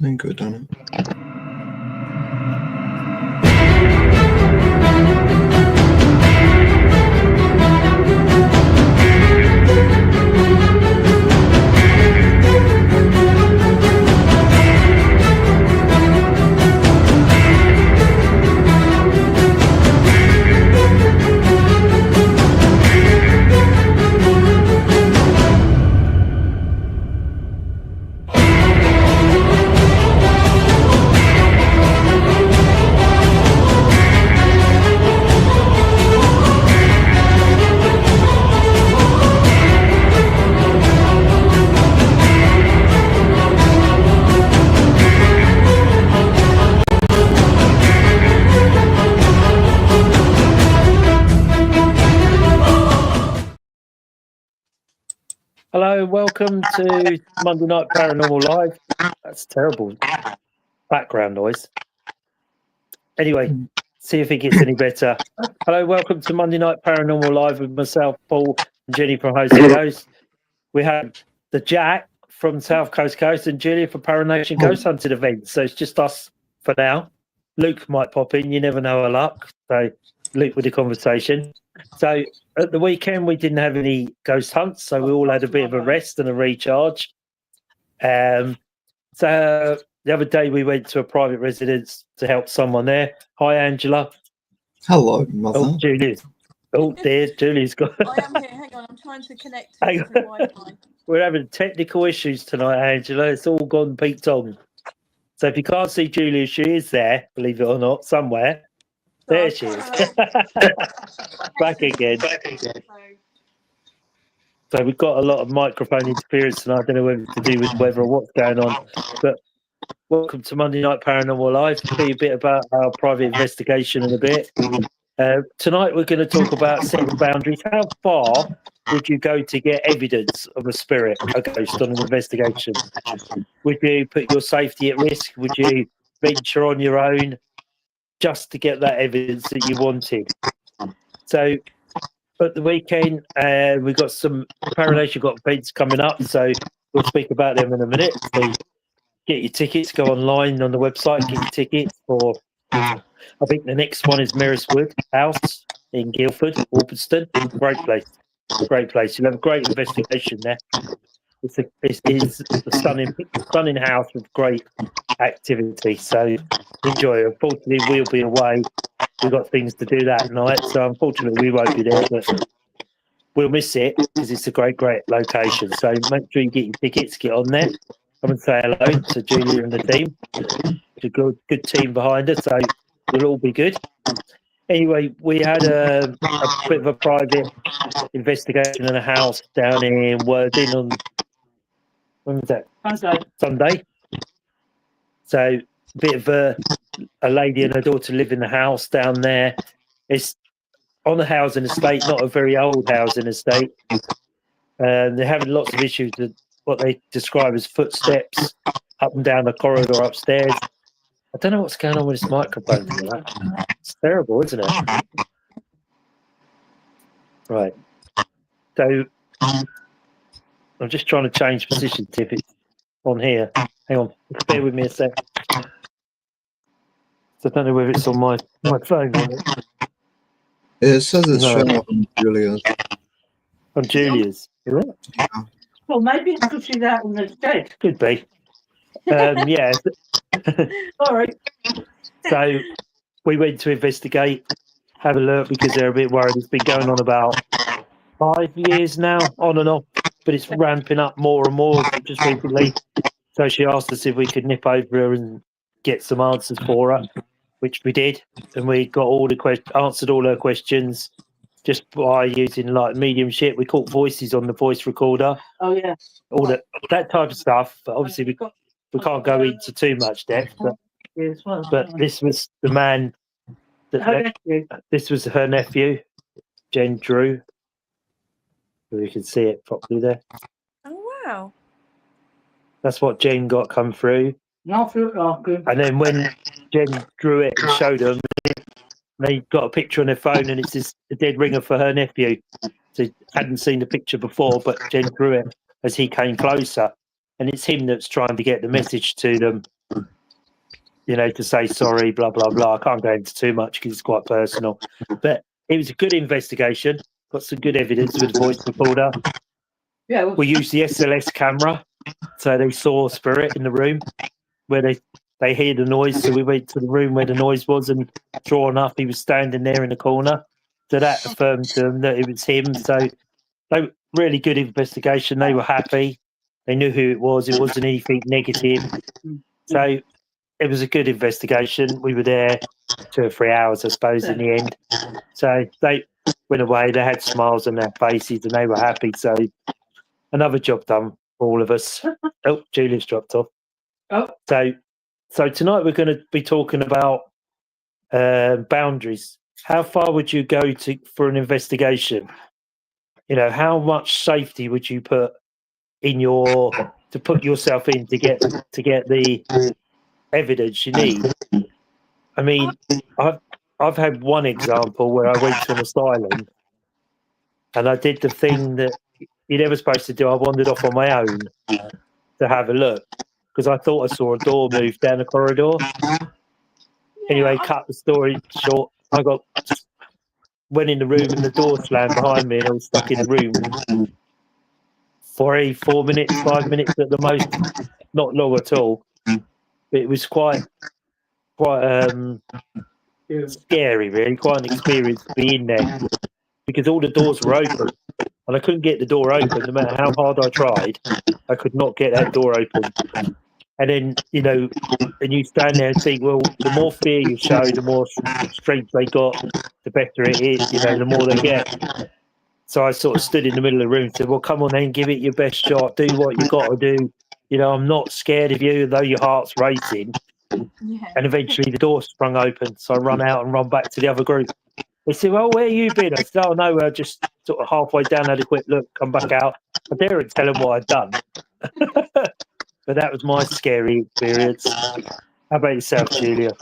Then go down it. Hello, welcome to Monday Night Paranormal Live. That's terrible background noise. Anyway, see if it gets any better. Hello, welcome to Monday Night Paranormal Live with myself, Paul, and Jenny from Host to Ghost. We have the Jack from South Coast Coast and Julia for Paranation Ghost Hunting events. So it's just us for now. Luke might pop in. You never know her luck. So Luke with the conversation. So at the weekend, we didn't have any ghost hunts, so we all had a bit of a rest and a recharge. So the other day, we went to a private residence to help someone there. Hi, Angela. Hello, mother. Oh, Julia's. Oh, there's Julie's got. I am here. Hang on, I'm trying to connect to Wi-Fi. We're having technical issues tonight, Angela. It's all gone peaked on. So if you can't see Julia, she is there, believe it or not, somewhere. There she is. Back again. So we've got a lot of microphone interference tonight. I don't know whether it's to do with weather or what's going on. But welcome to Monday Night Paranormal Live. Tell you a bit about our private investigation in a bit. Tonight we're going to talk about setting boundaries. How far would you go to get evidence of a spirit, a ghost, on an investigation? Would you put your safety at risk? Would you venture on your own just to get that evidence that you wanted? So at the weekend, we've got some Paranation got events coming up, so we'll speak about them in a minute. So get your tickets, go online on the website, get your tickets for, I think the next one is Merriswood House in Guildford, Orpington. Great place. You'll have a great investigation there. It's a stunning house with great activity. So enjoy. Unfortunately, we'll be away. We've got things to do that night, so unfortunately we won't be there, but we'll miss it because it's a great location. So make sure you get your tickets, get on there. Come and say hello to Julia and the team. It's a good team behind us, so we'll all be good. Anyway, we had a bit of a private investigation in a house down in Worthing on, when was that? Sunday. So a bit of a lady and her daughter live in the house down there. It's on a housing estate, not a very old housing estate. They're having lots of issues with what they describe as footsteps up and down the corridor upstairs. I don't know what's going on with this microphone. It's terrible, isn't it? Right. So I'm just trying to change position to if it's on here. Hang on, bear with me a sec. So I don't know whether it's on my phone or not. It says it's showing up on Julia's. On Julia's, is it? Yeah. Well, maybe it's because she's out on the stage. Could be. Yeah. All right. So we went to investigate, have a look, because they're a bit worried. It's been going on about 5 years now, on and off, but it's ramping up more and more just recently. So she asked us if we could nip over her and get some answers for her, which we did, and we got all the answered all her questions just by using like mediumship. We caught voices on the voice recorder. Oh yeah. All that type of stuff. But obviously we can't go into too much depth. But this was the man. This was her nephew, Jen Drew. You can see it properly there. Oh wow. That's what Jen got come through. And then when Jen drew it and showed them, they got a picture on their phone, and it's just a dead ringer for her nephew. So hadn't seen the picture before, but Jen drew it as he came closer, and it's him that's trying to get the message to them to say sorry, blah, blah, blah. I can't go into too much because it's quite personal. But it was a good investigation, got some good evidence with the voice recorder. Yeah. We used the SLS camera, so they saw a spirit in the room where they heard the noise. So we went to the room where the noise was, and sure enough, he was standing there in the corner. So that affirmed to them that it was him. So they really good investigation. They were happy. They knew who it was. It wasn't anything negative. So it was a good investigation. We were there 2 or 3 hours, I suppose, in the end. So they went away. They had smiles on their faces and they were happy. So another job done for all of us. Oh, Julia's dropped off. Oh. So tonight we're going to be talking about boundaries. How far would you go for an investigation? How much safety would you put in to put yourself in to get the evidence you need? I mean, I've had one example where I went to an asylum and I did the thing that you're never supposed to do. I wandered off on my own to have a look because I thought I saw a door move down the corridor. Anyway, cut the story short. I went in the room and the door slammed behind me and I was stuck in the room for 4 minutes, 5 minutes at the most, not long at all. But it was quite scary, really, quite an experience to be in there because all the doors were open and I couldn't get the door open no matter how hard I tried. I could not get that door open. And then, and you stand there and think, well, the more fear you show, the more strength they got, the better it is, the more they get. So I sort of stood in the middle of the room and said, well, come on then, give it your best shot. Do what you got to do. I'm not scared of you, though your heart's racing. Yeah. And eventually the door sprung open. So I run out and run back to the other group. They said, well, where you been? I said, oh, no, I just sort of halfway down, had a quick look, come back out. I daren't tell them what I'd done. But that was my scary experience. How about yourself, Julia?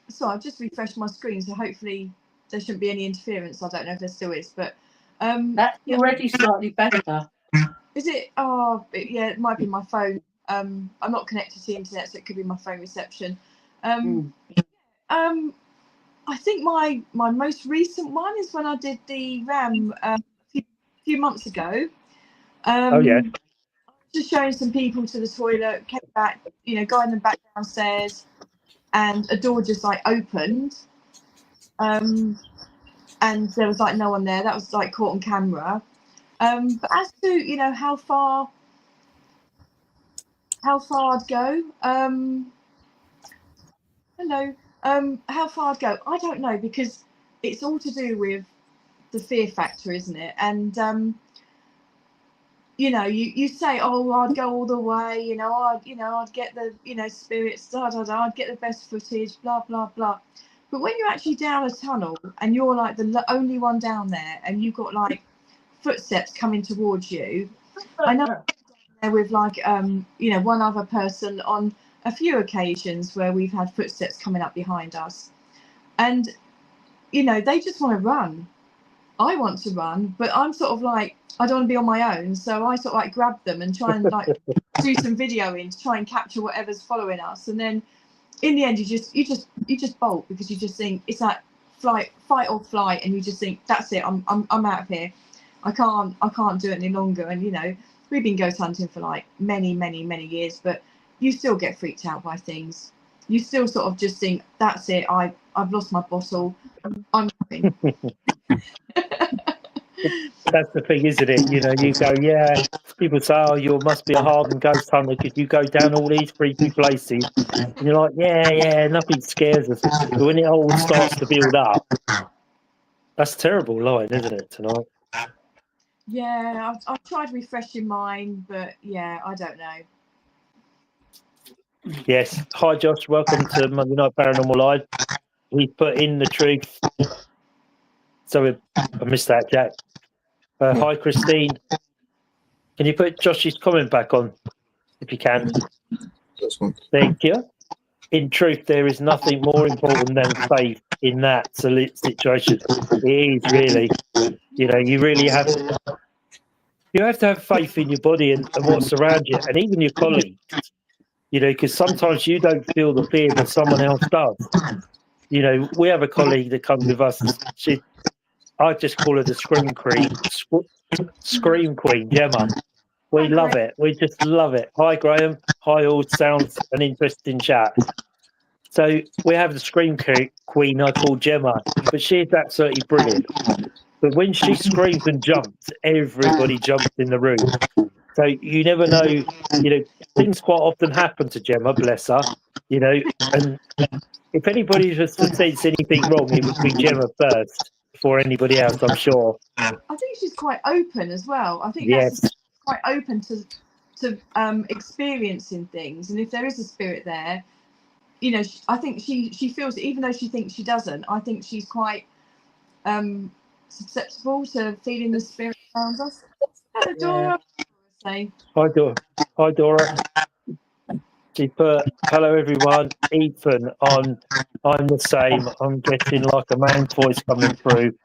So I've just refreshed my screen, so hopefully there shouldn't be any interference. I don't know if there still is, but That's already slightly better. is it? Oh, yeah, it might be my phone. I'm not connected to the internet, so it could be my phone reception. I think my most recent one is when I did the RAM a few months ago. Oh, yeah. Just showing some people to the toilet, came back, guiding them back downstairs, and a door just opened. And there was no one there. That was caught on camera. But as to how far I'd go, hello, how far I'd go, I don't know, because it's all to do with the fear factor, isn't it? And you say, oh, I'd go all the way, I'd get the spirits, I'd get the best footage, blah blah blah. But when you're actually down a tunnel and you're the only one down there, and you've got footsteps coming towards you, I know there with one other person on a few occasions where we've had footsteps coming up behind us, and they just want to run. I want to run, but I'm sort of I don't want to be on my own, so I sort of grab them and try and do some videoing to try and capture whatever's following us, and then in the end you just bolt because you just think it's fight or flight, and you just think that's it, I'm out of here. I can't do it any longer. And we've been ghost hunting for many years, but you still get freaked out by things. You still sort of just think that's it, I've lost my bottle, I'm going. That's the thing, isn't it? You go, yeah, people say, oh, you must be a hardened ghost hunter because you go down all these freaky places. And you're like, yeah, nothing scares us. But when it all starts to build up, that's a terrible line, isn't it, tonight? Yeah, I've tried refreshing mine, but yeah, I don't know. Yes. Hi, Josh. Welcome to Monday Night Paranormal Live. We put in the truth. So I missed that, Jack. Hi, Christine. Can you put Josh's comment back on, if you can? That's one. Thank you. In truth, there is nothing more important than faith in that situation. It is really. You really have to have faith in your body and what's around you, and even your colleagues. you know, because sometimes you don't feel the fear, but someone else does. You know, we have a colleague that comes with us. I just call her the Scream Queen, Gemma. We love it. We just love it. Hi, Graham. Hi, all. Sounds an interesting chat. So we have the Scream Queen I call Gemma, but she's absolutely brilliant. But when she screams and jumps, everybody jumps in the room. So you never know, you know, things quite often happen to Gemma, bless her, you know, and if anybody was to sense anything wrong, it would be Gemma first before anybody else, I'm sure. I think she's quite open as well. I think Yes. that's quite open to experiencing things, and if there is a spirit there, you know, I think she feels it, even though she thinks she doesn't. I think she's quite susceptible to feeling the spirit around us. Hello, Dora. Say. Hi, Dora. Hi, Dora. She put, hello, everyone. Ethan, I'm the same. I'm getting like a man's voice coming through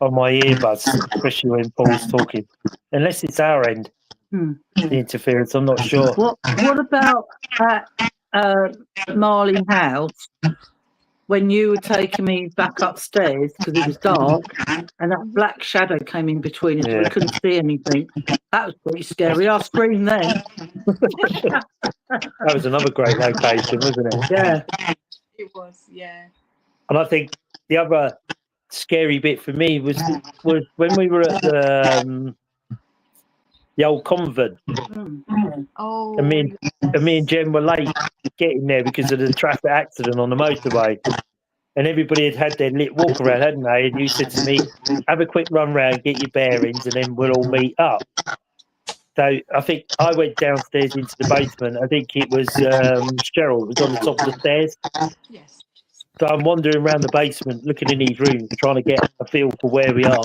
on my earbuds, especially when Paul's talking. Unless it's our end, the interference, I'm not sure. What about at Marley House when you were taking me back upstairs because it was dark and that black shadow came in between us, we couldn't see anything? That was pretty scary. I screamed then. That was another great location, wasn't it? Yeah. It was, yeah. And I think the other scary bit for me was when we were at the old convent. Oh, And me and Jen were late getting there because of the traffic accident on the motorway. And everybody had their lit walk around, hadn't they? And you said to me, have a quick run round, get your bearings, and then we'll all meet up. So I think I went downstairs into the basement. I think it was Cheryl was on the top of the stairs. Yes. So I'm wandering around the basement, looking in these rooms, trying to get a feel for where we are.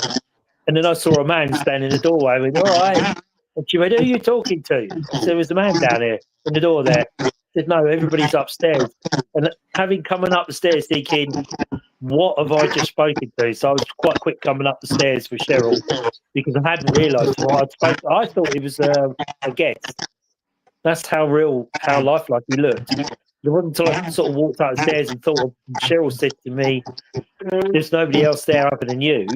And then I saw a man standing in the doorway. I went, all right. And she went, who are you talking to? I said, there was a man down here in the door there. I said, no, everybody's upstairs. And having coming up the stairs thinking, what have I just spoken to? So I was quite quick coming up the stairs with Cheryl because I hadn't realised what I'd spoken. I thought it was a guest. That's how real, how lifelike he looked. It wasn't until I sort of walked up the stairs and thought, Cheryl said to me, there's nobody else there other than you.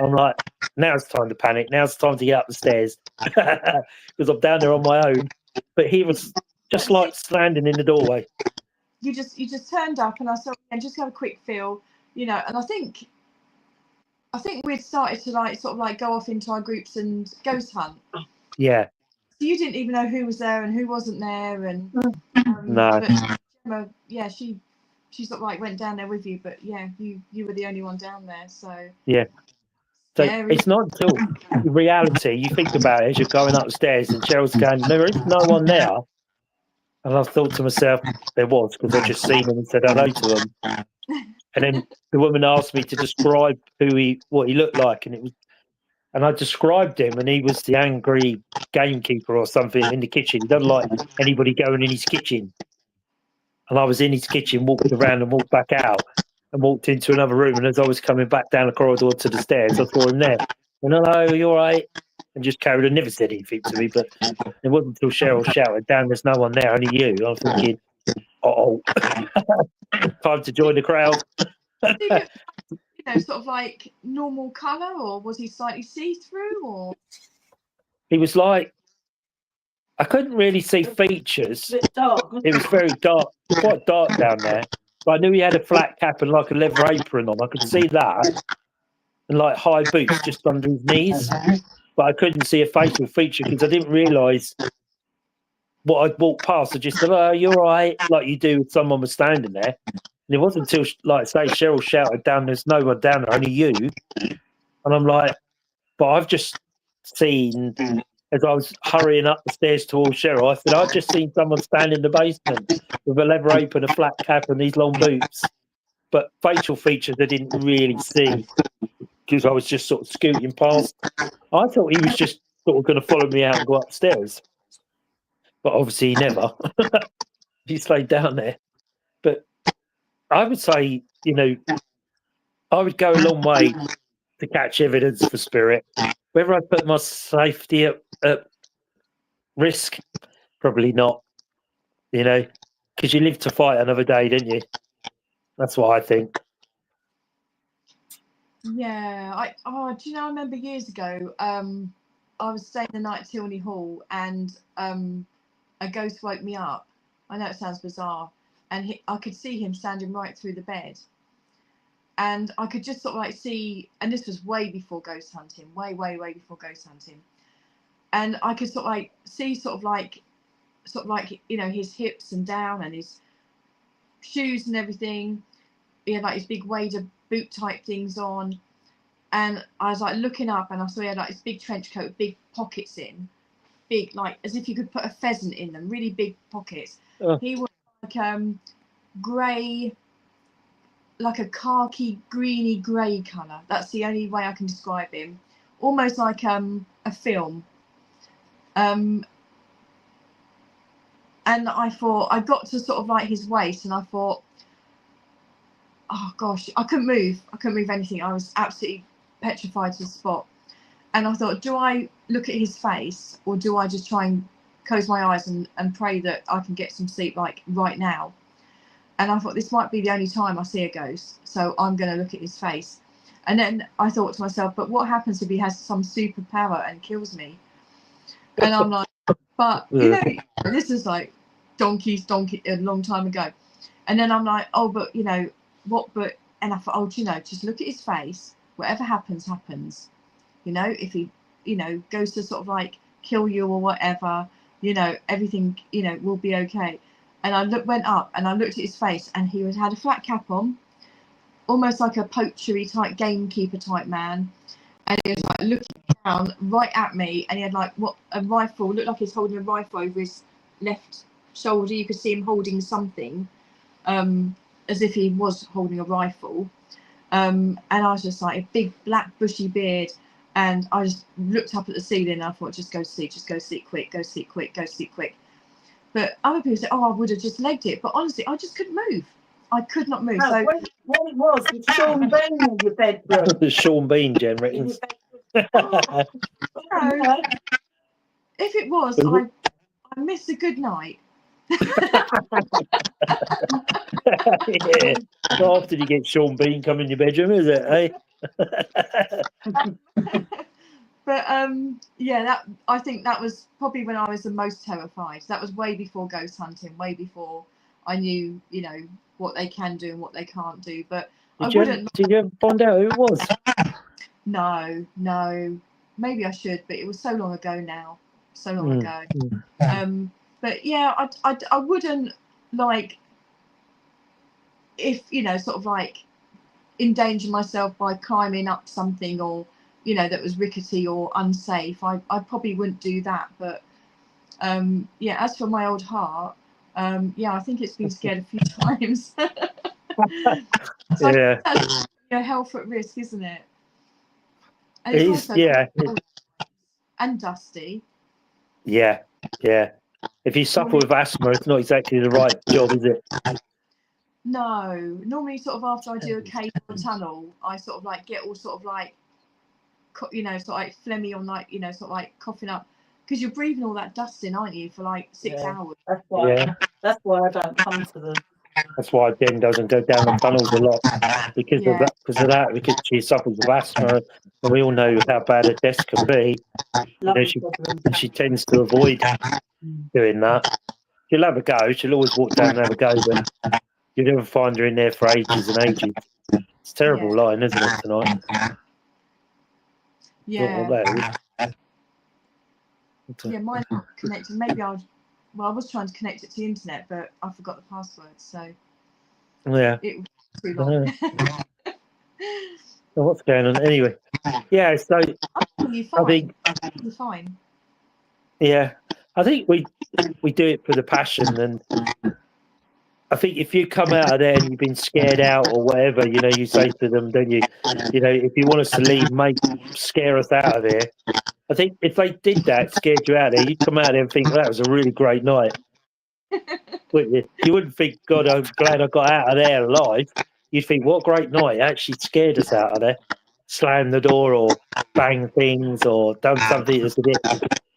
I'm like, now it's time to panic. Now it's time to get up the stairs because I'm down there on my own. But he was just like standing in the doorway. You just turned up, and I saw, and just have a quick feel, you know. And I think we'd started to sort of go off into our groups and ghost hunt. Yeah. So you didn't even know who was there and who wasn't there, and no. But Gemma, yeah, she sort of went down there with you, but yeah, you were the only one down there, so yeah. So scary. it's not until reality you think about it as you're going upstairs and Cheryl's going, there is no one there. And I thought to myself, there was, because I just seen him and said hello to him. And then the woman asked me to describe what he looked like, and I described him, and he was the angry gamekeeper or something in the kitchen. He doesn't like anybody going in his kitchen. And I was in his kitchen, walked around and walked back out and walked into another room. And as I was coming back down the corridor to the stairs, I saw him there. And hello, you all right? And just carried on, never said anything to me. But it wasn't until Cheryl shouted, "Dan, there's no one there, only you." I was thinking, oh, time to join the crowd. Sort of normal colour, or was he slightly see-through, or? He was like, I couldn't really see features. It was very dark, quite dark down there. But I knew he had a flat cap and a leather apron on. I could see that. And high boots just under his knees. But I couldn't see a facial feature because I didn't realise what I'd walked past. I just said, oh, you're right, like you do if someone was standing there. And it wasn't until, say, Cheryl shouted down, there's no one down there, only you. And I'm like, but I've just seen, as I was hurrying up the stairs towards Cheryl, I said, I've just seen someone stand in the basement with a leather apron, a flat cap and these long boots. But facial features I didn't really see because I was just sort of scooting past. I thought he was just sort of going to follow me out and go upstairs. But obviously he never. He stayed down there. But I would say, I would go a long way to catch evidence for spirit. Whether I put my safety at risk, probably not. you know, because you live to fight another day, didn't you? That's what I think. Yeah, do you know? I remember years ago. I was staying the night at Tilney Hall, and a ghost woke me up. I know it sounds bizarre, and I could see him standing right through the bed, and I could just sort of like see. And this was way before ghost hunting, way before ghost hunting, and I could sort of like see sort of like you know, his hips and down, and his shoes and everything. He had like his big wader boot type things on. And I was like looking up, and I saw he had like this big trench coat with big pockets in, big, like as if you could put a pheasant in them, really big pockets. Oh. He was like grey, like a khaki, greeny grey colour. That's the only way I can describe him. Almost like a film. And I thought, I got to sort of like his waist, and I thought, oh gosh, I couldn't move anything. I was absolutely petrified to the spot. And I thought, do I look at his face, or do I just try and close my eyes and pray that I can get some sleep like right now? And I thought, this might be the only time I see a ghost, so I'm going to look at his face. And then I thought to myself, but what happens if he has some superpower and kills me? And I'm like, but you know, this is like donkey a long time ago. And then I'm like, oh, but you know what? But and I thought, oh, do you know, just look at his face. Whatever happens, happens. You know, if he, you know, goes to sort of like kill you or whatever, you know, everything, you know, will be okay. And I went up and I looked at his face, and he had a flat cap on, almost like a poachery type, gamekeeper type man. And he was like looking down right at me, and he had like a rifle, looked like he's holding a rifle over his left shoulder. You could see him holding something, as if he was holding a rifle. And I was just like, a big black bushy beard. And I just looked up at the ceiling, and I thought, just go sleep quick, go sleep quick. But other people say, oh, I would have just legged it. But honestly, I just couldn't move. I could not move. No, So what it was Sean Bean in your bedroom. The Sean Bean, Jen reckons. no, if it was, I missed a good night. Yeah. Not often you get Sean Bean come in your bedroom, is it? But yeah, that I think that was probably when I was the most terrified. That was way before ghost hunting, way before I knew, you know, what they can do and what they can't do. But Did you ever find out who it was? No. Maybe I should, but it was so long ago now. So long ago. But yeah, I wouldn't, like, if, you know, sort of like endanger myself by climbing up something, or, you know, that was rickety or unsafe. I probably wouldn't do that. But yeah, as for my old heart, yeah, I think it's been scared a few times. So Yeah. that's, you know, health at risk, isn't it? And It is, yeah. And dusty. Yeah. If you suffer with asthma, it's not exactly the right job, is it? No, normally sort of after I do a cave or tunnel, I sort of like get all sort of like, you know, sort of like phlegmy, or like, you know, sort of like coughing up, because you're breathing all that dust in, aren't you, for like 6 hours? That's why. That's why I don't come to them. That's why Jen doesn't go down the tunnels a lot, because of that. Because she suffers with asthma, and we all know how bad a desk can be. You know, she tends to avoid doing that. She'll have a go. She'll always walk down and have a go, but you'll never find her in there for ages and ages. It's a terrible line, isn't it, tonight? Yeah. Yeah, mine's not connected. Maybe I was trying to connect it to the internet, but I forgot the password, so yeah, it was too long. So what's going on anyway? Yeah, so I think you're fine. Yeah, I think we do it for the passion, and I think if you come out of there and you've been scared out or whatever, you know, you say to them, don't you? You know, if you want us to leave, mate, scare us out of there. I think if they did that, scared you out there, you'd come out there and think, well, that was a really great night. Wouldn't you? You wouldn't think, God, I'm glad I got out of there alive. You'd think, what a great night. It actually scared us out of there. Slammed the door or banged things or done something that's a bit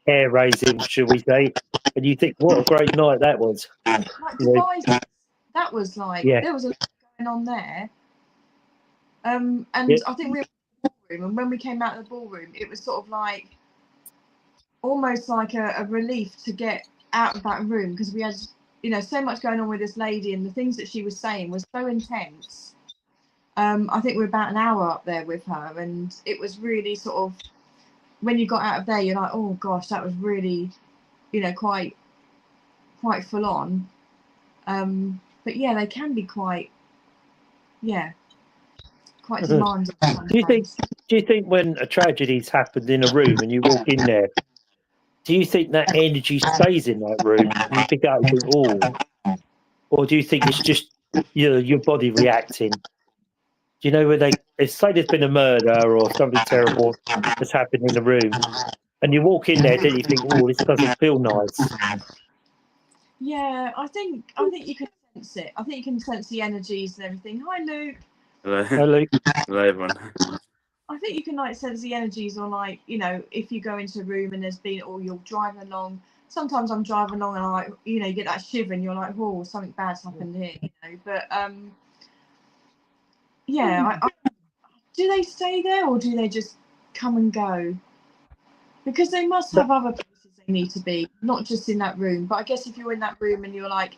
hair-raising, should we say. and you think, what a great night that was. Like You know, devices, that was like there was a lot going on there. And I think we were in the ballroom, and when we came out of the ballroom, it was sort of like almost like a relief to get out of that room, because we had, you know, so much going on with this lady, and the things that she was saying was so intense. I think we were about an hour up there with her, and it was really sort of, when you got out of there, you're like, oh gosh, that was really, you know, quite full on. But yeah, they can be quite demanding. Do you think when a tragedy's happened in a room and you walk in there, do you think that energy stays in that room? You pick it up and think, oh, or do you think it's just your body reacting? Do you know when if say there's been a murder or something terrible that's happened in the room, and you walk in there, don't you think, oh, this doesn't feel nice? Yeah, I think you can sense it. I think you can sense the energies and everything. Hi, Luke. Hello, Luke. Hello, everyone. I think you can like sense the energies, or like, you know, if you go into a room and there's been, or you're driving along. Sometimes I'm driving along and I like, you know, you get that shiver and you're like, oh, something bad's happened here, you know. But yeah, do they stay there or do they just come and go? Because they must have other places they need to be, not just in that room. But I guess if you're in that room and you're like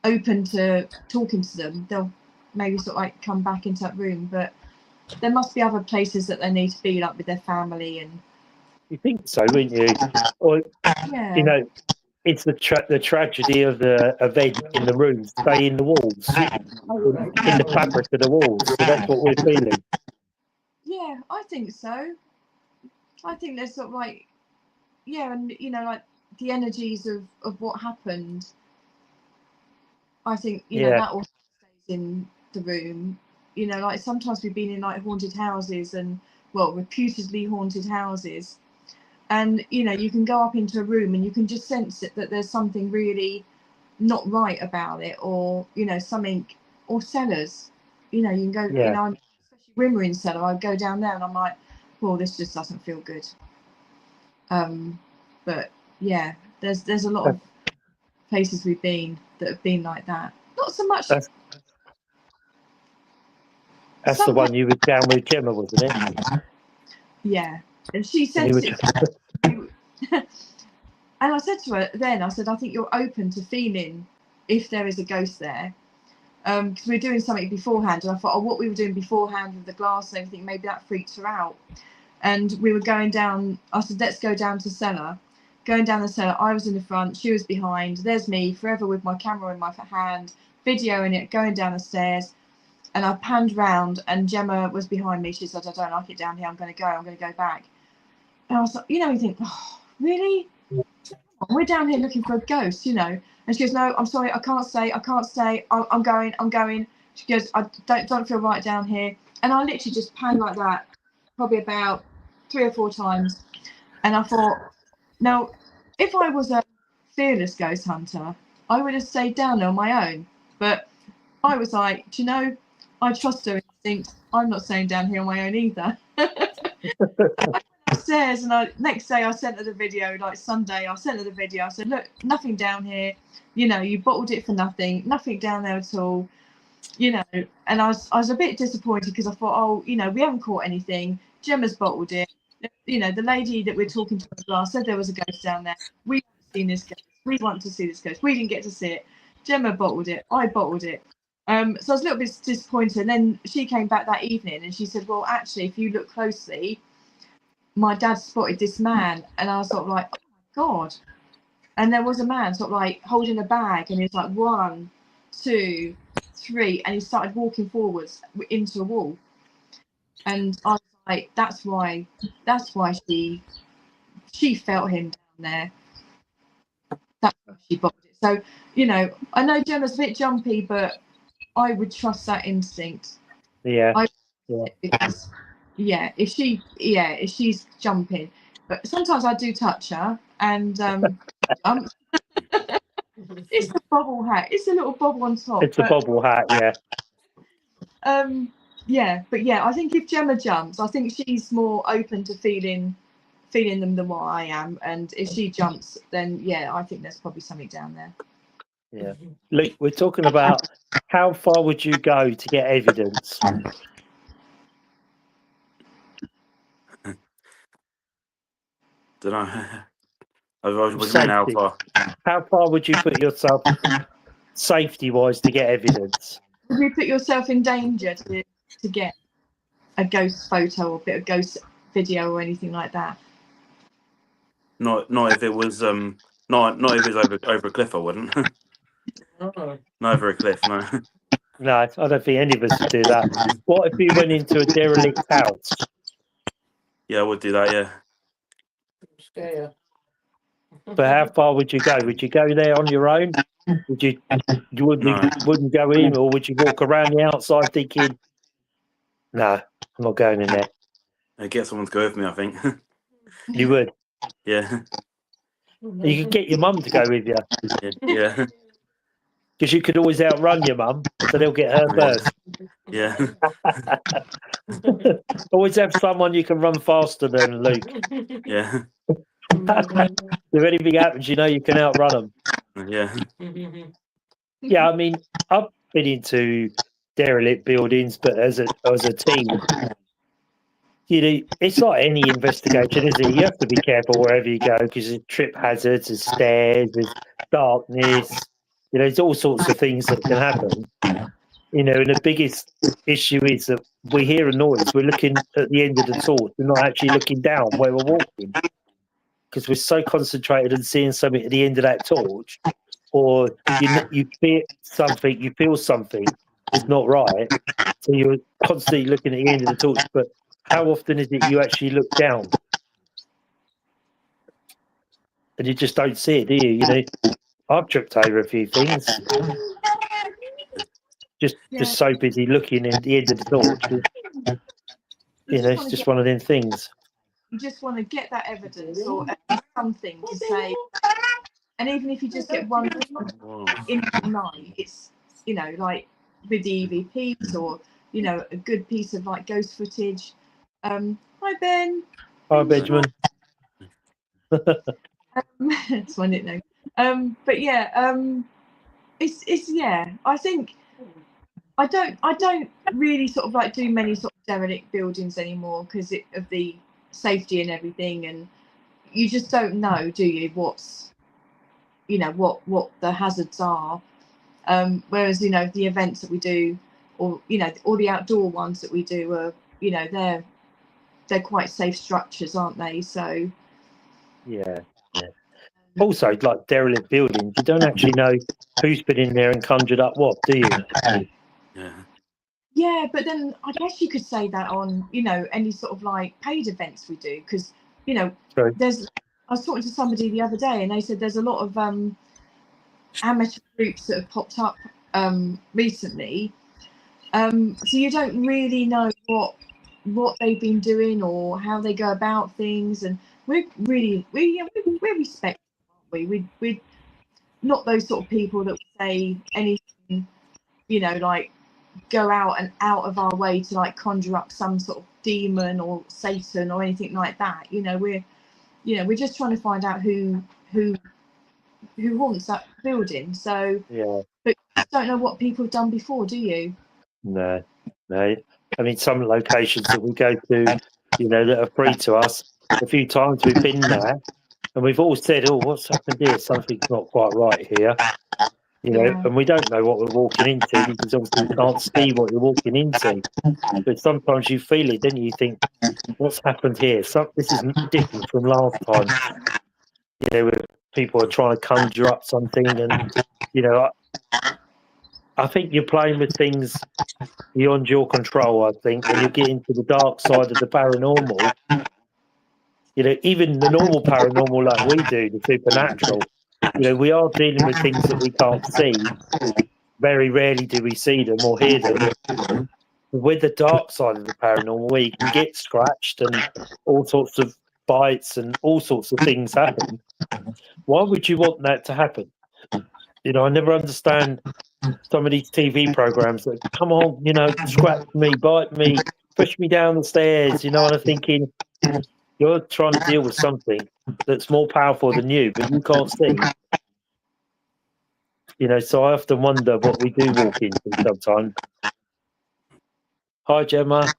open to talking to them, they'll maybe sort of like come back into that room. But there must be other places that they need to be, like with their family. And you think so, wouldn't you? Or yeah, you know, it's the tragedy of the event in the room stay in the walls, in the fabric of the walls. So that's what we're feeling. Yeah, I think so. I think there's sort of like, yeah, and you know, like the energies of what happened. I think, you know, that also stays in the room. You know, like sometimes we've been in like haunted houses, and well, reputedly haunted houses, and you know, you can go up into a room and you can just sense it, that there's something really not right about it, or you know, something, or cellars. You know, you can go, you know, especially when we're in cellar, I go down there and I'm like, well, this just doesn't feel good. But yeah, there's a lot of places we've been that have been like that. Not so much. That's the one you were down with Gemma, wasn't it? Yeah, and she said, and I said to her then, I said, I think you're open to feeling if there is a ghost there, because we were doing something beforehand, and I thought, oh, what we were doing beforehand with the glass and everything, maybe that freaked her out. And we were going down. I said, let's go down to cellar. Going down the cellar, I was in the front, she was behind. There's me, forever with my camera in my hand, videoing it, going down the stairs. And I panned round, and Gemma was behind me. She said, I don't like it down here. I'm going to go back. And I was like, you know, you think, oh, really? We're down here looking for a ghost, you know. And she goes, no, I'm sorry, I can't stay. I'm going. She goes, I don't feel right down here. And I literally just panned like that, probably about 3 or 4 times. And I thought, now, if I was a fearless ghost hunter, I would have stayed down there on my own. But I was like, do you know, I trust her instinct. I'm not staying down here on my own either. I went upstairs, and next day I sent her the video, like Sunday, I sent her the video. I said, look, nothing down here. You know, you bottled it for nothing down there at all. You know, and I was a bit disappointed, because I thought, oh, you know, we haven't caught anything. Gemma's bottled it. You know, the lady that we're talking to last said there was a ghost down there. We haven't seen this ghost. We want to see this ghost. We didn't get to see it. Gemma bottled it. I bottled it. So I was a little bit disappointed. And then she came back that evening and she said, well, actually, if you look closely, my dad spotted this man. And I was sort of like, oh my God. And there was a man sort of like holding a bag, and he's like 1, 2, 3, and he started walking forwards into a wall. And I was like, that's why she felt him down there. That's why she bottled it. So, you know, I know Gemma's a bit jumpy, but I would trust that instinct. Because, if she's jumping. But sometimes I do touch her, and it's a bobble hat. It's a little bobble on top. It's a bobble hat, yeah. But I think if Gemma jumps, I think she's more open to feeling feeling them than what I am. And if she jumps, then yeah, I think there's probably something down there. Yeah. Luke, we're talking about how far would you go to get evidence? Don't know. What do you mean, how Safety. far? How far would you put yourself safety-wise to get evidence? Would you put yourself in danger to get a ghost photo or a bit of ghost video or anything like that? Not if it was not if it was over a cliff. I wouldn't. Not over a cliff. No. No, I don't think any of us would do that. What if you went into a derelict house? Yeah, I would do that. Yeah. But how far would you go? Would you go there on your own? Would you wouldn't go in, or would you walk around the outside thinking, "No, I'm not going in there"? I'd get someone to go with me. I think. You would. Yeah. You could get your mum to go with you, Yeah. because you could always outrun your mum, so they'll get her first. Yeah. Always have someone you can run faster than Luke. Yeah. If anything happens, you know you can outrun them. Yeah. Yeah, I mean, I've been into derelict buildings, but as a team, you know, it's like any investigation, isn't it? You have to be careful wherever you go because there's trip hazards, there's stairs, there's darkness. You know, there's all sorts of things that can happen. You know, and the biggest issue is that we hear a noise, we're looking at the end of the torch, we're not actually looking down where we're walking because we're so concentrated on seeing something at the end of that torch, or you feel something is not right, so you're constantly looking at the end of the torch. But how often is it you actually look down and you just don't see it, do you? You know, I've tripped over a few things. Just so busy looking at the end of the torch. You know, it's just one of them things. You just want to get that evidence or something to say, and even if you just get one in the night, it's, you know, like with the EVPs or, you know, a good piece of like ghost footage. Hi Ben. Hi Benjamin. It's my nickname. But yeah, it's yeah. I think I don't really sort of like do many sort of derelict buildings anymore because of the safety and everything, and you just don't know, do you, what's, you know, what the hazards are. Whereas, you know, the events that we do, or, you know, all the outdoor ones that we do are, you know, they're quite safe structures, aren't they? So yeah. Also, like derelict buildings, you don't actually know who's been in there and conjured up what, do you? Yeah, but then I guess you could say that on, you know, any sort of like paid events we do, because, you know, True. I was talking to somebody the other day and they said there's a lot of amateur groups that have popped up recently. So you don't really know what they've been doing or how they go about things, and we're respectful, aren't we? We're not those sort of people that would say anything, you know, like go out of our way to like conjure up some sort of demon or Satan or anything like that. You know, we're just trying to find out who haunts that building. So Yeah. but you don't know what people have done before, do you? No. I mean, some locations that we go to, you know, that are free to us, a few times we've been there and we've all said, oh, what's happened here? Something's not quite right here. You know, and we don't know what we're walking into because obviously you can't see what you're walking into. But sometimes you feel it, then you think, what's happened here? This is different from last time. You know, where people are trying to conjure up something, and you know, I think you're playing with things beyond your control. I think when you get into the dark side of the paranormal, you know, even the normal paranormal like we do, the supernatural, you know, we are dealing with things that we can't see. Very rarely do we see them or hear them. With the dark side of the paranormal, where you can get scratched and all sorts of bites and all sorts of things happen, why would you want that to happen? You know, I never understand some of these TV programs that come on, you know, scratch me, bite me, push me down the stairs, you know, and I'm thinking, You're trying to deal with something that's more powerful than you, but you can't see. You know, so I often wonder what we do walk into sometimes. Hi, Gemma.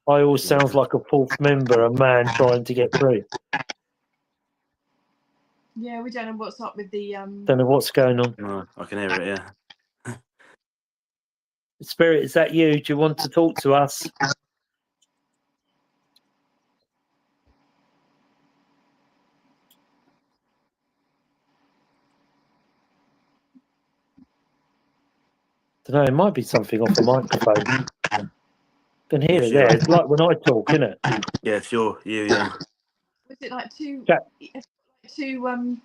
I always sounds like a fourth member, a man trying to get through. Yeah, we don't know what's up with the Don't know what's going on. No, I can hear it. Yeah. Spirit, is that you? Do you want to talk to us? Don't know. It might be something off a microphone. Can hear it there. It's like when I talk, isn't it? Yeah, it's you. Yeah. Was it like two Yeah.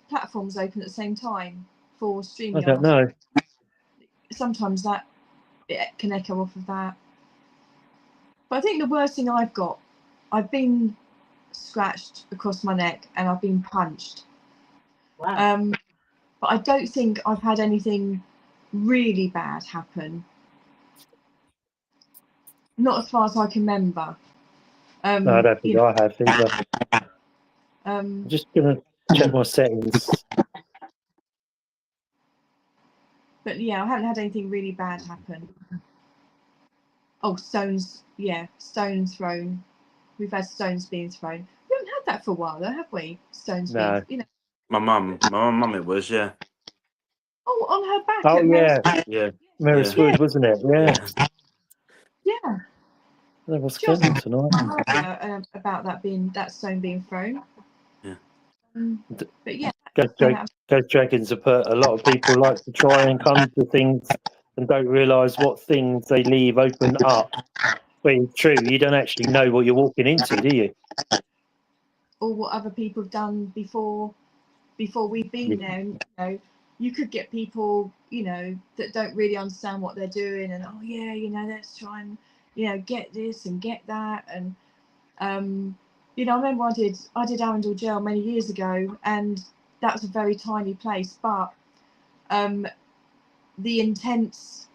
platforms open at the same time for StreamYard? I don't know. Sometimes that it can echo off of that. But I think the worst thing I've been scratched across my neck and I've been punched. Wow. But I don't think I've had anything really bad happen. Not as far as I can remember. No, I don't think I have either. I'm I'm just going to check my settings. But yeah, I haven't had anything really bad happen. Oh, stones. Yeah, stones thrown. We've had stones being thrown. We haven't had that for a while, though, have we? Stones No. being, My mum, it was. Yeah. Oh, on her back. Oh, at yeah. Yeah. Maris Wood, wasn't it? Yeah. Yeah. That was going on tonight. About that stone being thrown. Yeah. But yeah. Ghost Dragons have put a lot of people like to try and come to things and don't realise what things they leave open up. But it's true, you don't actually know what you're walking into, do you? Or what other people have done before we've been there. And, you could get people, that don't really understand what they're doing, and let's try and, get this and get that, and I remember I did Arundel Jail many years ago, and that was a very tiny place, but the intensity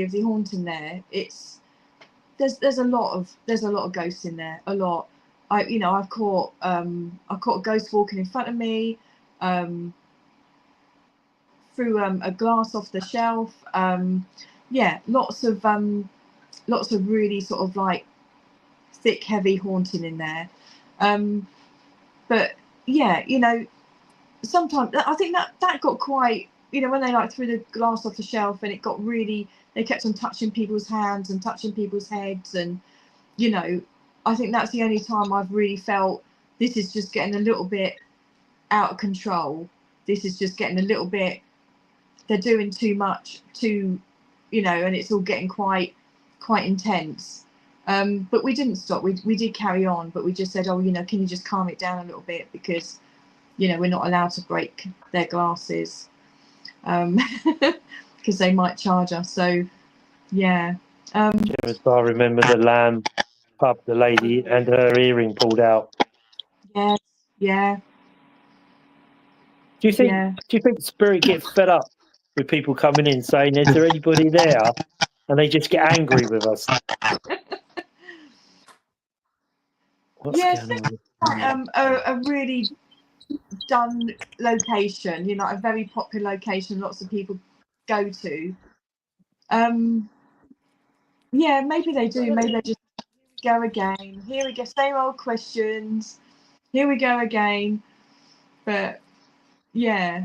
of the haunting there, there's a lot of ghosts in there, a lot. I've caught a ghost walking in front of me, through a glass off the shelf. Lots of really sort of like thick, heavy haunting in there. But yeah, sometimes I think that got quite, when they like threw the glass off the shelf and it got really, they kept on touching people's hands and touching people's heads, and I think that's the only time I've really felt this is just getting a little bit out of control. This is just getting a little bit, they're doing too much, and it's all getting quite intense. But we didn't stop. We did carry on, but we just said, can you just calm it down a little bit, because we're not allowed to break their glasses, because they might charge us. So yeah. I remember the Lamb pub, the lady and her earring pulled out. Yes. Yeah. Do you think Spirit get fed up with people coming in saying, "Is there anybody there?" and they just get angry with us? What's going on? A really done location, a very popular location, lots of people go to. Yeah, maybe they do. Maybe they just go again. Here we go, same old questions. Here we go again. But yeah.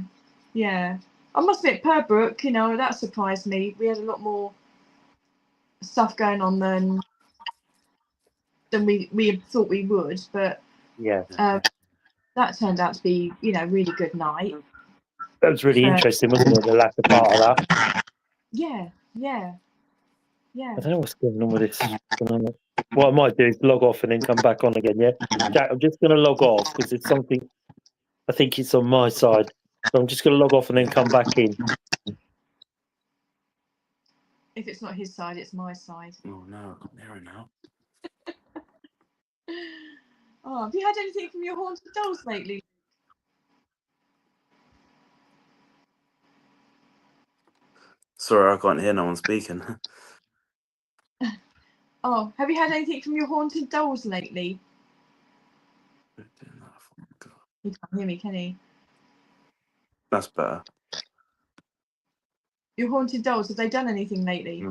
I must admit, Purbrook, that surprised me. We had a lot more stuff going on than we thought we would, but yeah, that turned out to be, really good night. That was really interesting, wasn't it? The latter part of that. Yeah. I don't know what's going on with this. What I might do is log off and then come back on again. Yeah, Jack, I'm just going to log off because it's something. I think it's on my side, so I'm just going to log off and then come back in. If it's not his side, it's my side. Oh no, I can't hear it now. Oh, have you had anything from your haunted dolls lately? Sorry, I can't hear no one speaking. Oh, have you had anything from your haunted dolls lately? He can't hear me, can he? That's better. Your haunted dolls, have they done anything lately?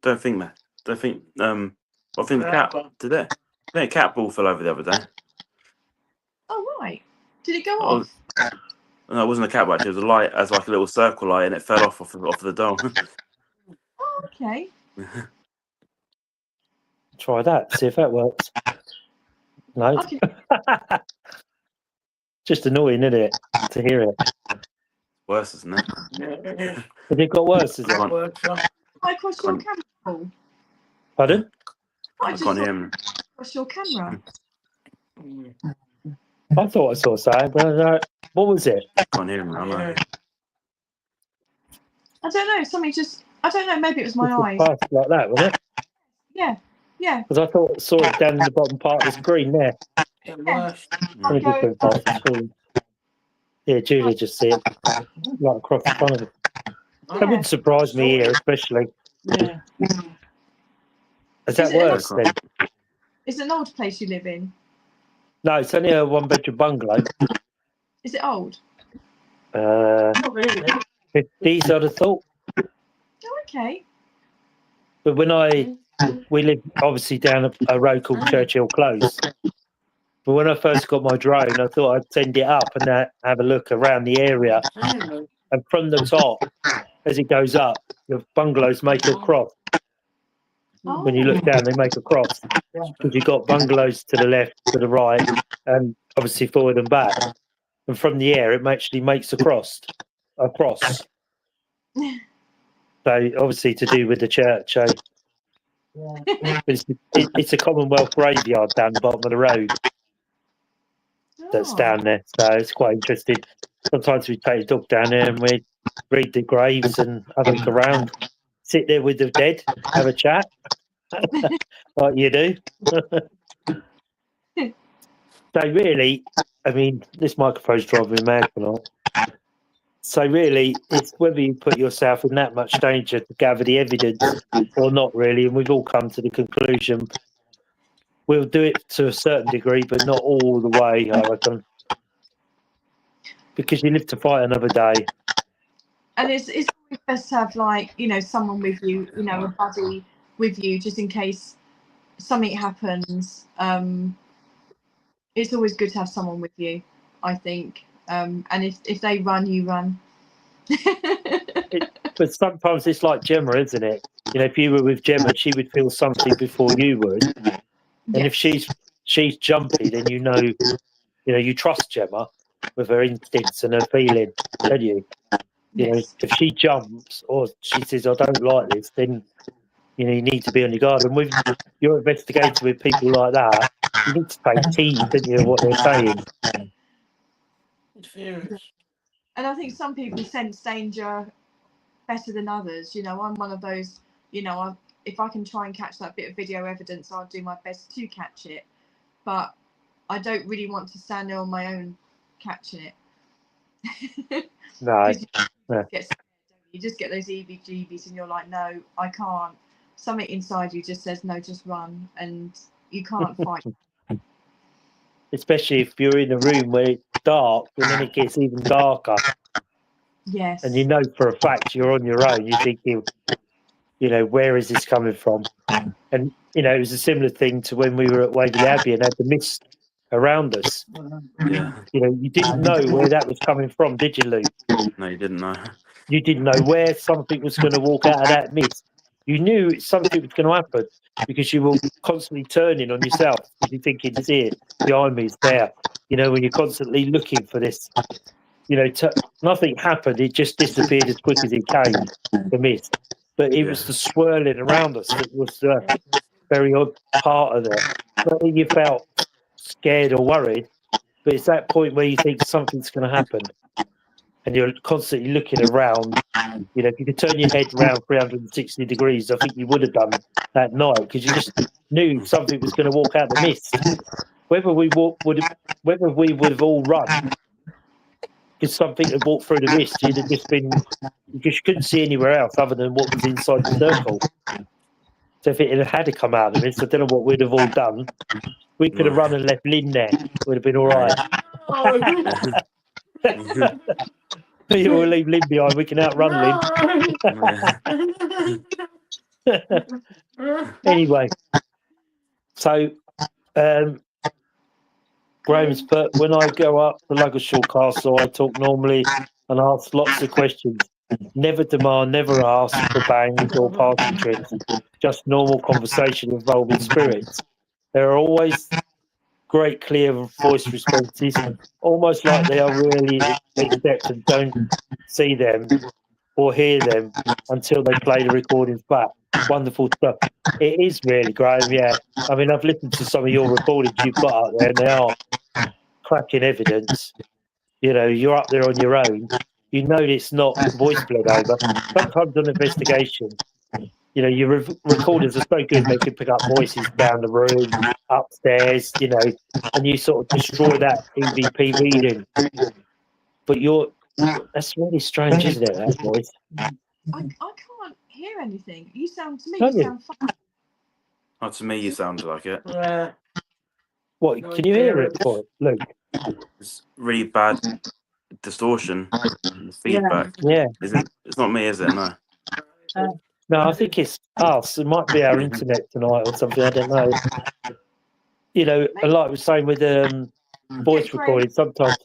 Don't think that. I think the cat did it. I think a cat ball fell over the other day. Oh right. Did it go off? No, it wasn't a cat ball. Actually, it was a light, as like a little circle light, and it fell off the doll. Oh, okay. Try that. See if that works. No. Okay. Just annoying, isn't it, to hear it? Worse, isn't it? Has it got worse? Is it? I crossed your camera, Paul. Pardon? I I just can't saw hear him. across your camera. I thought I saw something, but what was it? Can't hear him. I know. I don't know. Something just. I don't know. Maybe it was my It was eyes. fast like that, wasn't it? Yeah. Yeah. Because I thought I saw it down in the bottom part of the screen there. Yeah. On a different part of the screen. Yeah, Julia just see it right across the front of it. That wouldn't surprise me here, especially. Yeah. Is that Is it worse then? Is it an old place you live in? No, it's only a one-bedroom bungalow. Is it old? Not really. 50s, I'd have thought. Oh, okay. But we live obviously down a road called Churchill Close. But when I first got my drone, I thought I'd send it up and have a look around the area. And from the top, as it goes up, the bungalows make a cross. Oh. When you look down, they make a cross. Because you've got bungalows to the left, to the right, and obviously forward and back. And from the air, it actually makes a cross. So obviously to do with the church. So it's a Commonwealth graveyard down the bottom of the road that's down there. So it's quite interesting. Sometimes we take the dog down there and we read the graves and have a look around. Sit there with the dead, have a chat. Like you do. So really, I mean, this microphone's driving me mad tonight. So really, it's whether you put yourself in that much danger to gather the evidence or not really, and we've all come to the conclusion we'll do it to a certain degree, but not all the way, I reckon. Because you live to fight another day. And it's always best to have, like, you know, someone with you, you know, a buddy with you, just in case something happens. It's always good to have someone with you, I think. And if they run, you run. But sometimes it's like Gemma, isn't it? You know, if you were with Gemma, she would feel something before you would. And if she's jumpy, then you know, you trust Gemma with her instincts and her feeling, don't you? You know, if she jumps or she says, I don't like this, then, you need to be on your guard. And with your investigator with people like that, you need to take heed, don't you, of what they're saying. And I think some people sense danger better than others. You know, I'm one of those, if I can try and catch that bit of video evidence, I'll do my best to catch it. But I don't really want to stand there on my own catching it. No. You just get those EBGBs and you're like, no, I can't. Something inside you just says, no, just run. And you can't fight. Especially if you're in a room where it's dark and then it gets even darker. Yes. And you know for a fact you're on your own. You're thinking, where is this coming from? And, it was a similar thing to when we were at Waverley Abbey and had the mist around us. Yeah. You didn't know where that was coming from, did you, Luke? No, you didn't know. You didn't know where something was going to walk out of that mist. You knew something was going to happen because you were constantly turning on yourself. You're thinking, it's here, behind me, it's there. When you're constantly looking for this, nothing happened. It just disappeared as quick as it came, the mist. But it was the swirling around us that was the very odd part of it. Not that you felt scared or worried, but it's that point where you think something's going to happen. And you're constantly looking around. If you could turn your head around 360 degrees, I think you would have done that night because you just knew something was going to walk out the mist. Whether we would have all run, because something had walked through the mist, you'd have just been, because you couldn't see anywhere else other than what was inside the circle. So if it had to come out of the mist, I don't know what we'd have all done. We could have run and left Lynn there. Would have been all right. You will leave Lynn behind. We can outrun Lynn. Anyway, so Graham's put, when I go up to Llagashall Castle, I talk normally and ask lots of questions. Never demand, never ask for bangs or party tricks. Just normal conversation involving spirits. There are always great clear voice responses, almost like they are really accept and don't see them or hear them until they play the recordings back. Wonderful stuff. It is really, Graham, yeah. I mean, I've listened to some of your recordings you've got out there, and they are cracking evidence. You know, you're up there on your own. You know it's not voice bled over. Sometimes on investigation, you know, your recorders are so good they can pick up voices down the room, upstairs, you know, and you sort of destroy that EVP reading. But that's really strange, isn't it, that voice? I can't hear anything. You sound to me. Don't You you? sound fine. Oh, to me, you sound like it. What, can you hear it, Luke? It's really bad distortion, feedback. Yeah. It's not me, is it? No. No, I think it's us. It might be our internet tonight or something. I don't know. You know, and like I was saying with voice recording, sometimes.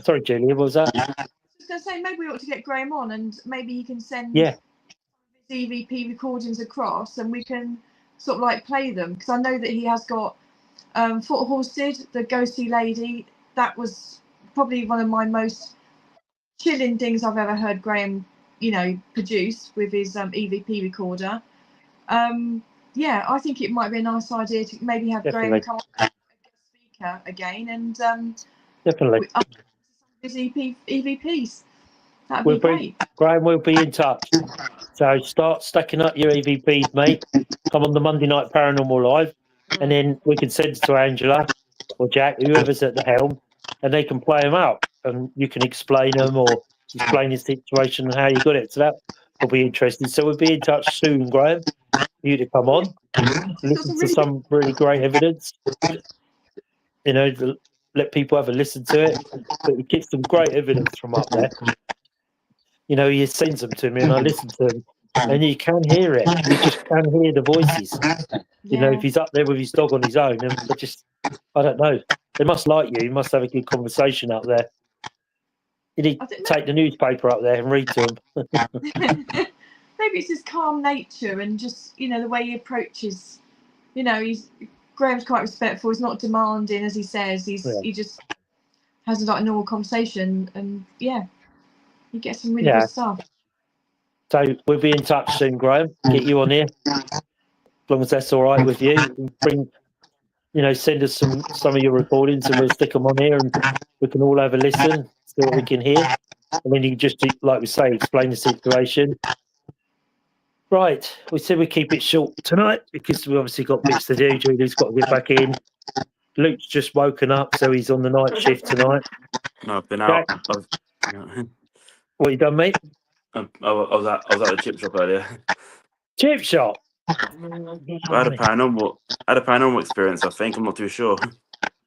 Sorry, Julie, what was that? I was going to say maybe we ought to get Graham on, and maybe he can send Yeah. his EVP recordings across, and we can sort of like play them, because I know that he has got Fort Horsted, the ghosty lady. That was probably one of my most chilling things I've ever heard Graham, you know, produce with his EVP recorder. Yeah, I think it might be a nice idea to maybe have Definitely. Graham come on as a guest speaker again, and Definitely. his EVPs. That'd be great. Graham will be in touch. So start stacking up your EVPs, mate. Come on the Monday Night Paranormal Live, and then we can send it to Angela or Jack, whoever's at the helm, and they can play them out, and you can explain them or explain the situation and how you got it. So that will be interesting. So we'll be in touch soon, Graham. For you to come on, listen to some really great evidence. You know, let people have a listen to it. But you get some great evidence from up there. You know, he sends them to me and I listen to them, and you can hear it. You just can hear the voices. You know, if he's up there with his dog on his own, and they just, I don't know. They must like you. You must have a good conversation up there. You need to take the newspaper up there and read to them. Maybe it's his calm nature and just, you know, the way he approaches. You know, Graham's quite respectful. He's not demanding, as he says. He just has like a normal conversation, and yeah, you get some really good stuff. So we'll be in touch soon, Graham. Get you on here, as long as that's all right with you. Bring, you know, send us some of your recordings, and we'll stick them on here, and we can all have a listen, see what we can hear, and then you just, like we say, explain the situation. Right, we said we keep it short tonight because we obviously got bits to do. Julie's got to get back in. Luke's just woken up, so he's on the night shift tonight. No, I've been out. What you done, mate? I was at the chip shop earlier. Chip shop. I had a paranormal experience. I think I'm not too sure.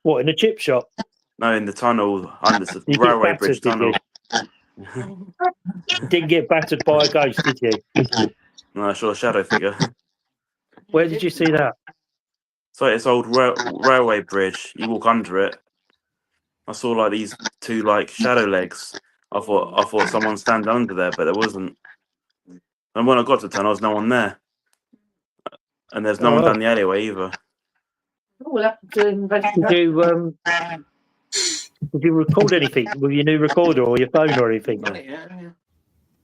What, in the chip shop? No, in the tunnel under the You railway bridge tunnel. You didn't get battered by a ghost, did you? No, I saw a shadow figure. Where did you see that? So it's old railway bridge. You walk under it. I saw like these two like shadow legs. I thought someone standing under there, but there wasn't. And when I got to the tunnel, there's no one there. And there's no one down the alleyway either. We'll have to investigate. Did you record anything with your new recorder or your phone or anything?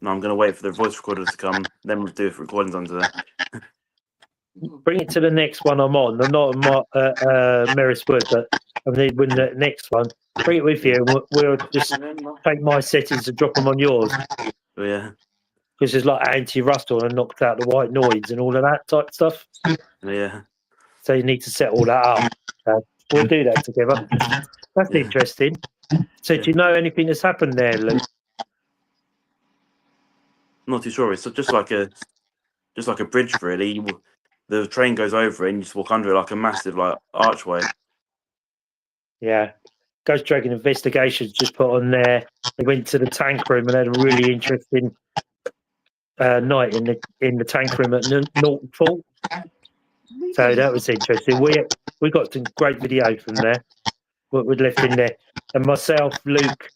No, I'm going to wait for the voice recorder to come. Then we'll do recordings under there. Bring it to the next one I'm on. I'm not on Merris Wood, but when the next one, bring it with you. And we'll just take my settings and drop them on yours. Oh, yeah. Because there's like anti-rustle and knocked out the white noise and all of that type of stuff. Yeah. So you need to set all that up. We'll do that together. That's interesting. So do you know anything that's happened there, Luke? Not too sure. It's just like a bridge, really. The train goes over it and you just walk under it like a massive like archway. Yeah. Ghost Dragon Investigations just put on there. They went to the tank room and had a really interesting night in the tank room at Norton Fall. So that was interesting. We got some great video from there. What we'd left in there, and myself, Luke,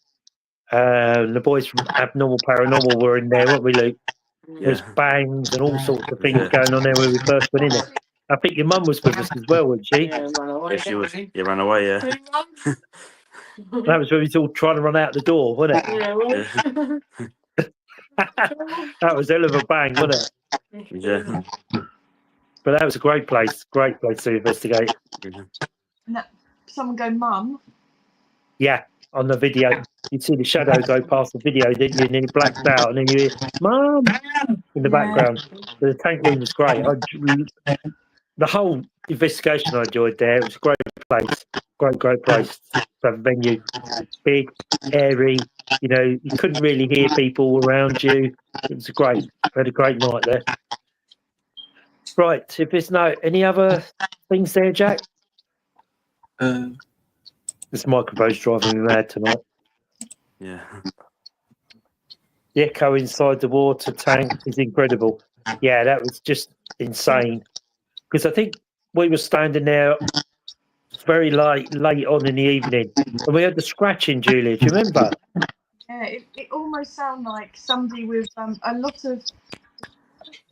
the boys from Abnormal Paranormal were in there, weren't we, Luke? There's bangs and all sorts of things going on there when we first went in there. I think your mum was with us as well, wasn't she? Yeah, she was. You ran away, yeah. That was when we was all trying to run out the door, wasn't it? Yeah. That was a hell of a bang, wasn't it? Yeah. But that was a great place to investigate. No, someone go, Mum. Yeah, on the video. You'd see the shadow go past the video, didn't you? And then it blacked out, and then you hear, Mum! In the background. The tank room was great. The whole investigation I enjoyed there. It was a great place. Great place to have a venue. Big, airy, you couldn't really hear people around you. It was great. We had a great night there. Right, if there's any other things there, Jack? This microphone's driving me mad tonight. Yeah. The echo inside the water tank is incredible. Yeah, that was just insane. Because I think we were standing there very late on in the evening, and we heard the scratching, Julia. Do you remember? Yeah, it almost sounded like somebody with a lot of,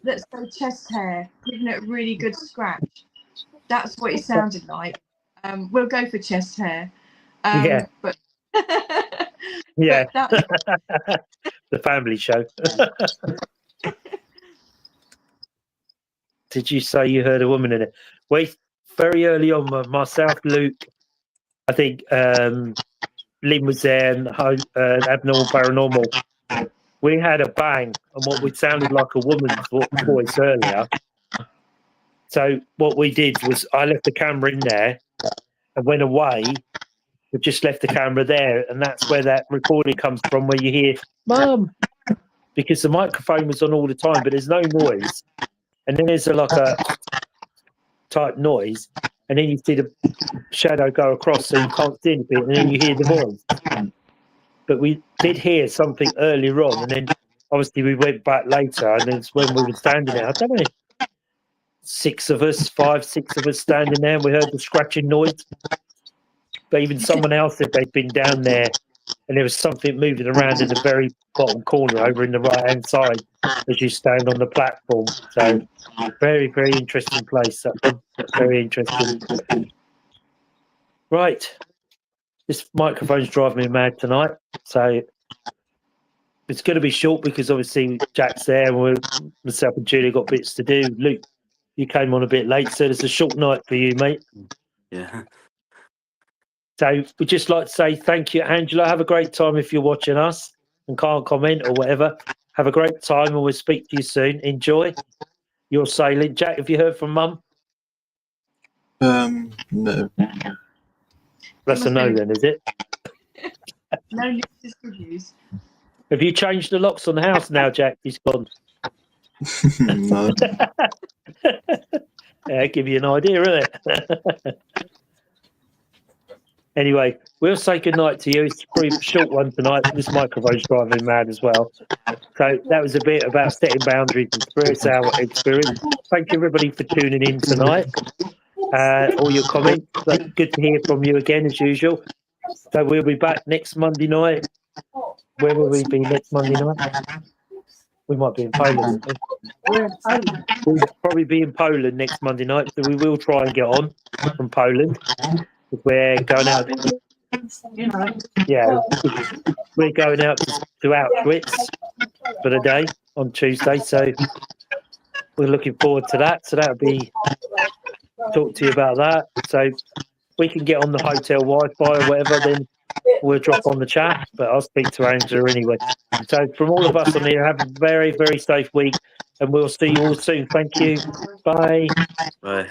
let's say, chest hair, giving it a really good scratch. That's what it sounded like. We'll go for chest hair. Yeah. But yeah. But the family show. Did you say you heard a woman in it? Wait, very early on, myself, Luke, I think Lynn was there, and Abnormal Paranormal. We had a bang on what would sounded like a woman's voice earlier. So what we did was I left the camera in there and went away. We just left the camera there, and that's where that recording comes from, where you hear, Mum, because the microphone was on all the time, but there's no noise. And then there's like a type noise, and then you see the shadow go across, so you can't see anything, and then you hear the voice. But we did hear something earlier on, and then obviously we went back later, and it's when we were standing there. I don't know, 5, 6 of us standing there, and we heard the scratching noise. But even someone else said they'd been down there, and there was something moving around in the very bottom corner over in the right-hand side as you stand on the platform. So very, very interesting place. Very interesting. Right. This microphone's driving me mad tonight. So it's going to be short because obviously Jack's there, and myself and Julie got bits to do. Luke, you came on a bit late, so it's a short night for you, mate. Yeah. So we'd just like to say thank you, Angela. Have a great time if you're watching us and can't comment or whatever. Have a great time, and we'll speak to you soon. Enjoy your sailing. Jack, have you heard from Mum? No. That's a no then, is it? no news is good news. Have you changed the locks on the house now, Jack? He's gone. No. Yeah, give you an idea, isn't it? Anyway, we'll say goodnight to you. It's a pretty short one tonight. This microphone's driving mad as well. So that was a bit about setting boundaries and spirits, our experience. Thank you, everybody, for tuning in tonight. All your comments. Good to hear from you again, as usual. So we'll be back next Monday night. Where will we be next Monday night? We might be in Poland. We'll probably be in Poland next Monday night, so we will try and get on from Poland. We're going out, yeah, we're going out to Auschwitz for the day on Tuesday, so we're looking forward to that. So that'll be, talk to you about that. So we can get on the hotel Wi-Fi or whatever, then we'll drop on the chat, but I'll speak to Angela anyway. So from all of us on here, have a very, very safe week, and we'll see you all soon. Thank you. Bye. Bye.